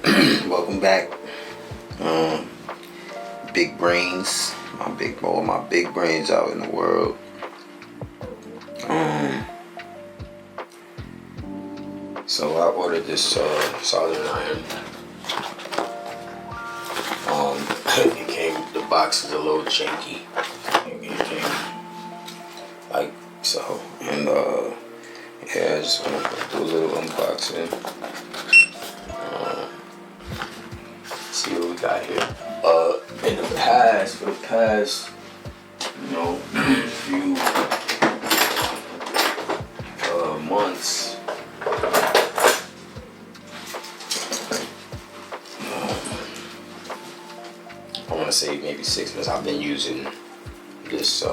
Welcome back. Big brains, my big brains out in the world. So I ordered this soldering iron. It came. The box is a little janky. It came like so, and yeah, I just want to do a little unboxing. See what we got here. In the past, for the past, few months, I want to say maybe 6 months, I've been using this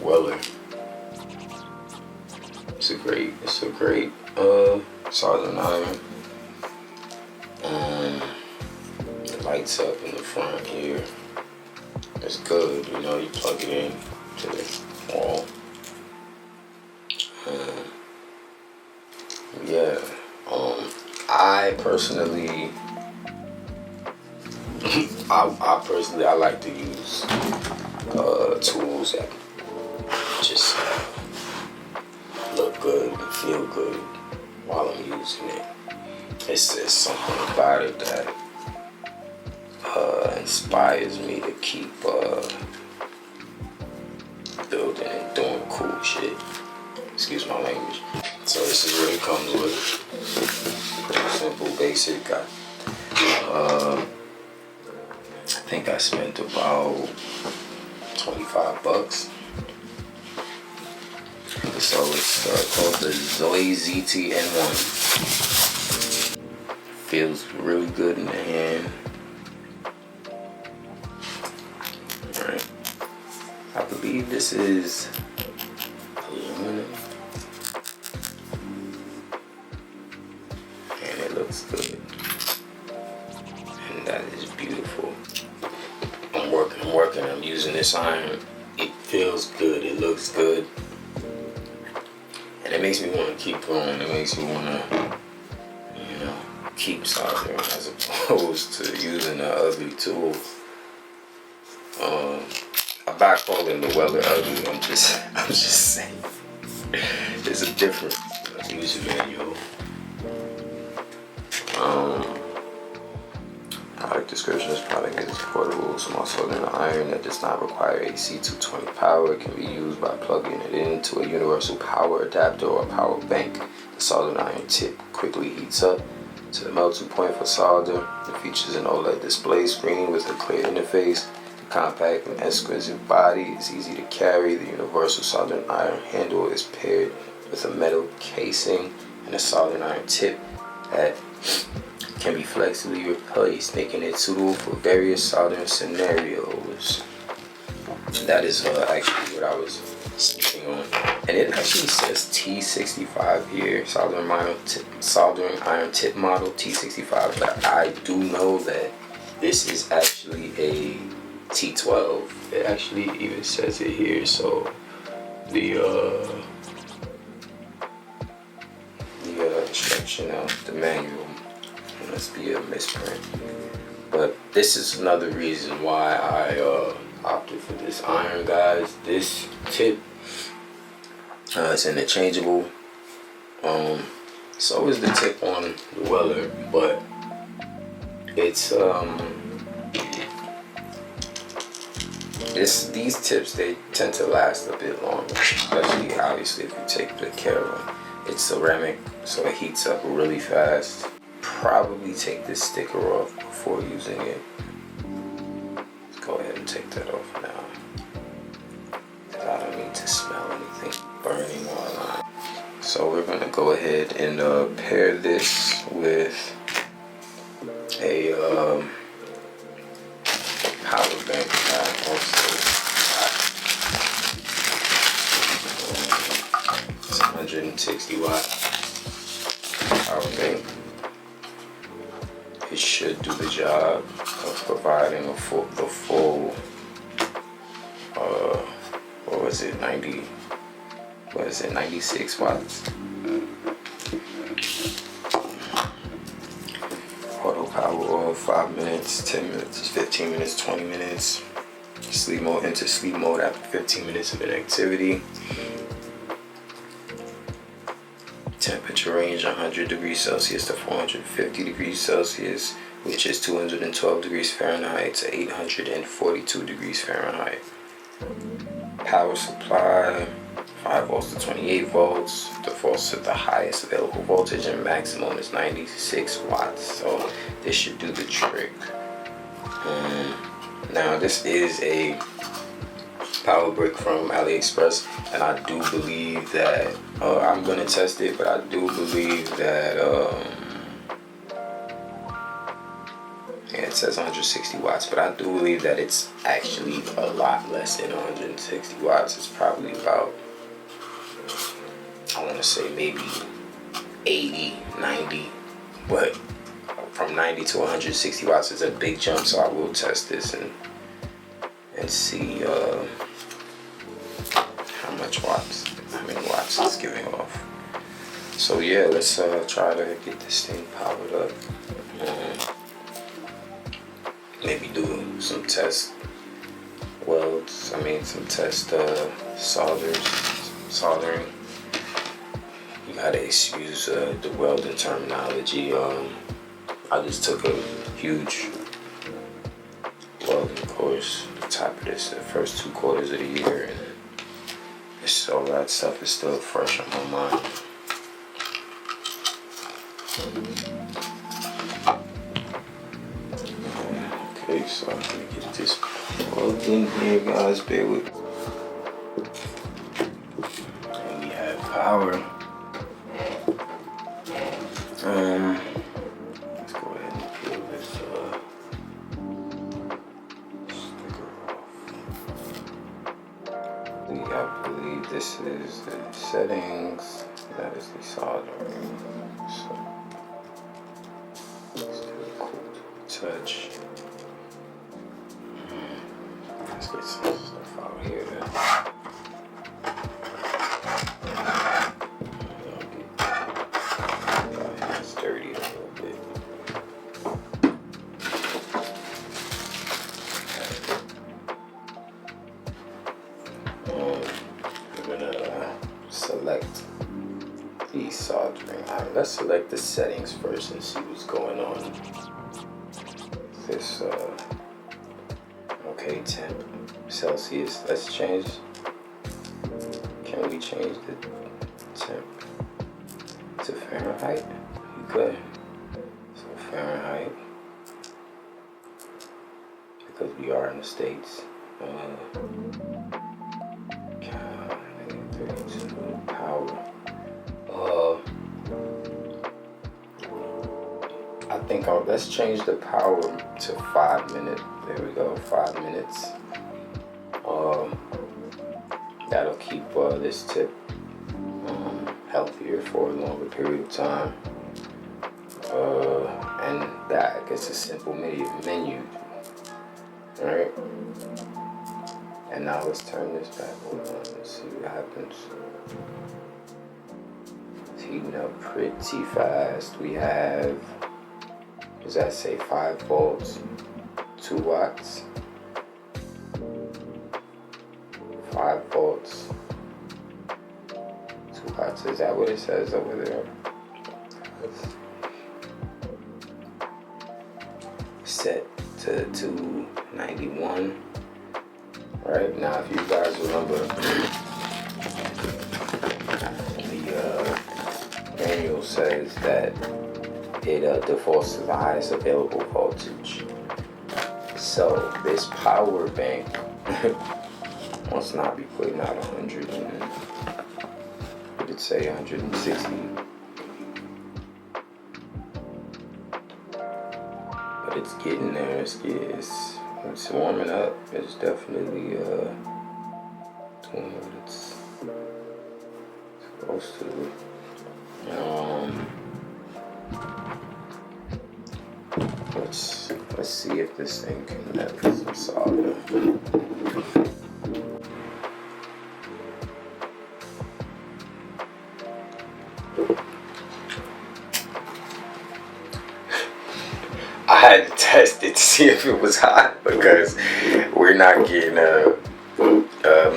Weller. It's a great soldering iron. It lights up in the front here. It's good, you plug it in to the wall. Yeah, I personally, I like to use tools that just look good and feel good while I'm using it. It's just something about it that inspires me to keep building and doing cool shit. Excuse my language. So this is what it comes with. Pretty simple, basic. I think I spent about $25. So it's called the ZOYI ZT-N1. Feels really good in the hand. Alright. I believe this is aluminum. And it looks good. And that is beautiful. I'm working, I'm using this iron. It feels good, it looks good. And it makes me want to keep going. It makes me want to, keep soldering as opposed to using an ugly tool. I'm not calling the Weller ugly. I'm just saying. There's a difference. Use a manual. Product description: this product is portable, small soldering iron that does not require AC 220 power. It can be used by plugging it into a universal power adapter or a power bank. The soldering iron tip quickly heats up to the melting point for solder. It features an OLED display screen with a clear interface. The compact and exquisite body is easy to carry. The universal soldering iron handle is paired with a metal casing and a soldering iron tip that can be flexibly replaced, making it suitable for various soldering scenarios. That is actually what I was speaking on. And it actually says T65 here, soldering iron tip model T65, but I do know that this is actually a T12. It actually even says it here, so the instruction of the manual must be a misprint. But this is another reason why I opted for this iron, guys. This tip, it's interchangeable. So is the tip on the Weller, but it's these tips, they tend to last a bit longer, especially obviously if you take good care of them. It's ceramic, so it heats up really fast. Probably take this sticker off before using it. Let's go ahead and take that off now. I don't need to smell anything burning while I'm. So we're gonna go ahead and pair this with a power bank. 160 watt power bank. It should do the job of providing the full what was it, 96 watts. 5 minutes, 10 minutes, 15 minutes, 20 minutes. Sleep mode, into sleep mode after 15 minutes of inactivity. Temperature range 100 degrees Celsius to 450 degrees Celsius, which is 212 degrees Fahrenheit to 842 degrees Fahrenheit. Power supply 5 volts to 28 volts. Defaults to the highest available voltage and maximum is 96 watts. So this should do the trick. Now this is a power brick from AliExpress, and I do believe that I'm gonna test it, but I do believe that yeah, it says 160 watts, but I do believe that it's actually a lot less than 160 watts. It's probably about, I want to say maybe 80, 90, but from 90 to 160 watts is a big jump, so I will test this and see how many watts it's giving off. So yeah, let's try to get this thing powered up. Maybe do some test welds, some test soldering. You gotta excuse the welding terminology. I just took a huge welding course on top of this the first 2 quarters of the year, and so that stuff is still fresh on my mind. Okay, so I'm gonna get this plugged in here, guys. Bear with me. And we have power. Let's go ahead and peel this sticker off. I believe this is the settings. That is the soldering. So it's still cool to touch. Let's get some stuff out here. It's dirty a little bit. We're gonna select the soldering iron. Let's select the settings first and see what's going on. This okay, temp Celsius. Let's change. Can we change the temp to Fahrenheit? We could. So Fahrenheit, because we are in the States. 32 power. I think let's change the power to 5 minutes. There we go, 5 minutes. That'll keep this tip healthier for a longer period of time. And that gets a simple menu. Alright. And now let's turn this back on. Let's see what happens. It's heating up pretty fast. We have, does that say 5 volts, 2 watts? 5 volts, 2 watts. Is that what it says over there? Set to 291. Right now, if you guys remember, the manual says that it defaults to the highest available voltage. So this power bank must not be putting out 100 and we could say 160. But it's getting there. It's warming up. It's definitely doing what it's supposed to. Let's see if this thing can have some solder. I had to test it to see if it was hot because we're not getting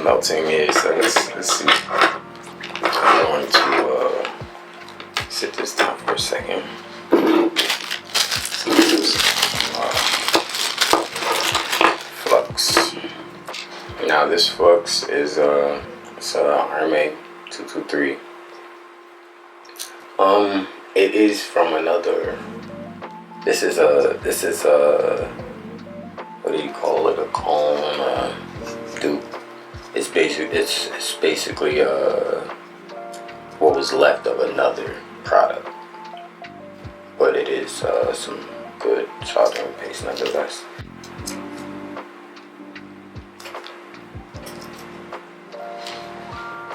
melting here. So let's see. I'm going to sit this down for a second. Flux. Now this flux is it's Arme 223. It is from another. This is a what do you call it? A clone dupe. It's basically what was left of another product, but it is some good soldering paste nonetheless.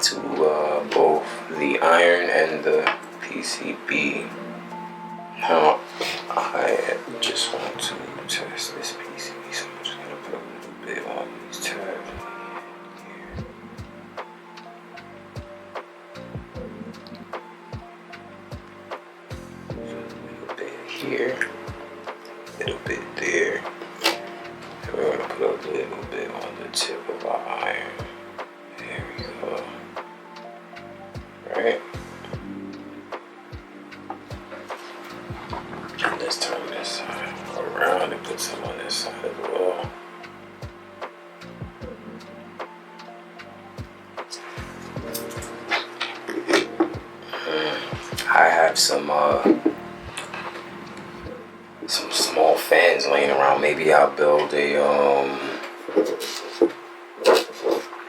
To both the iron and the PCB. Now I just want to test this PCB, so I'm just gonna put a little bit on these tabs here. So a little bit here, a little bit there. And we're gonna put a little bit on the tip of our iron. There we go. Right. Let's turn this side around and put some on this side as well. I have some small fans laying around. Maybe I'll build a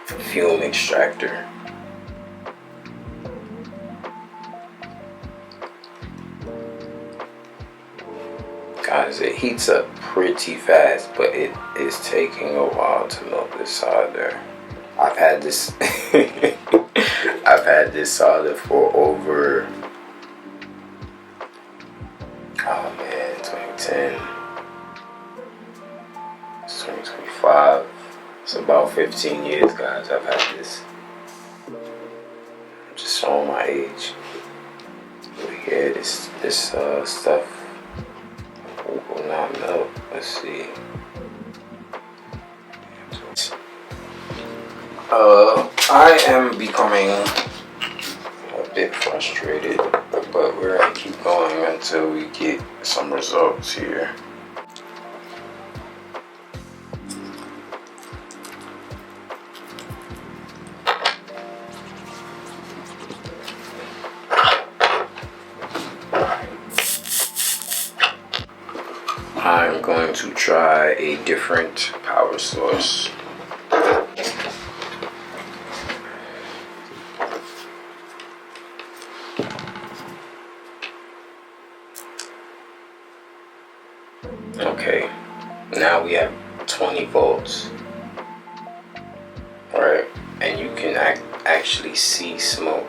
fume extractor. Guys, it heats up pretty fast, but it is taking a while to melt this solder. I've had this I've had this solder for over 2010. It's 2025. It's about 15 years, guys. I've had this. I'm just showing my age. But yeah, this stuff will not melt. Let's see. I am becoming a bit frustrated, but we're gonna keep going until we get some results here. I'm going to try a different power source. Okay, now we have 20 volts, right? And you can actually see smoke.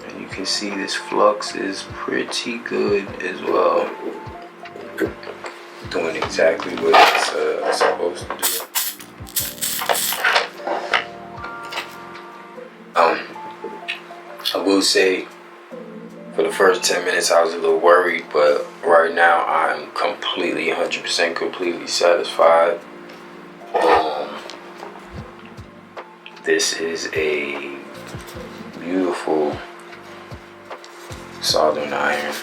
And you can see this flux is pretty good as well. Doing exactly what it's supposed to do. I will say, for the first 10 minutes I was a little worried, but right now I'm completely 100% completely satisfied. This is a beautiful soldering iron.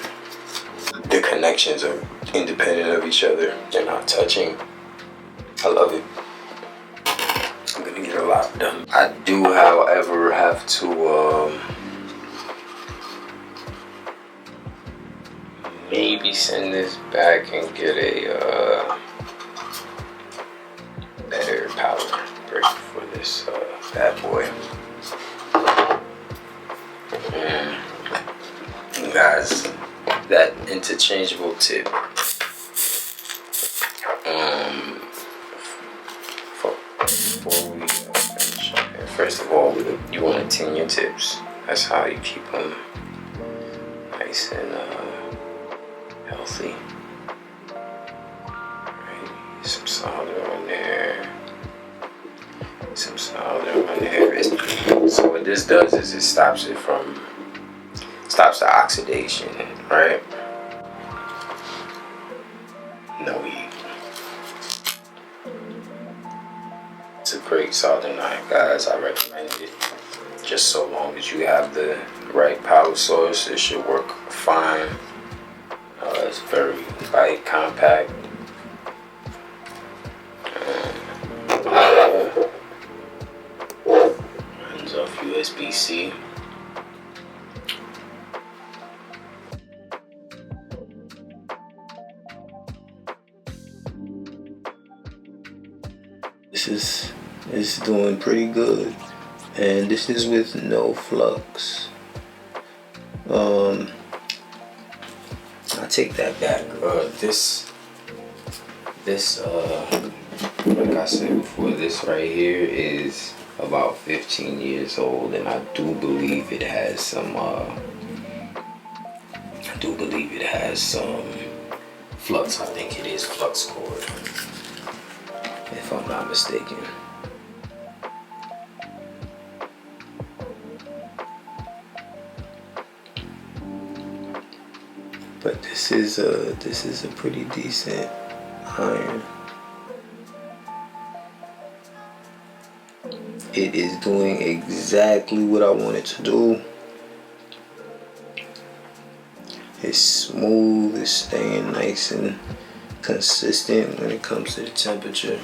The connections are independent of each other. They're not touching. I love it. I'm gonna get a lot done. I do, however, have to maybe send this back and get a better power brick for this bad boy. And guys, that interchangeable tip, before we finish, first of all, you want to tin your tips. That's how you keep them nice and healthy. Right. Some solder on there. Some solder on there. So what this does is it stops stops the oxidation, right? No heat. It's a great soldering iron, guys. I recommend it. Just so long as you have the right power source, it should work fine. It's very light, compact. Runs off USB-C. This is doing pretty good, and this is with no flux. I take that back. This like I said before, this right here is about 15 years old, and I do believe it has some flux. I think it is flux cord, if I'm not mistaken. But this is a pretty decent iron. It is doing exactly what I want it to do. It's smooth, it's staying nice and consistent when it comes to the temperature.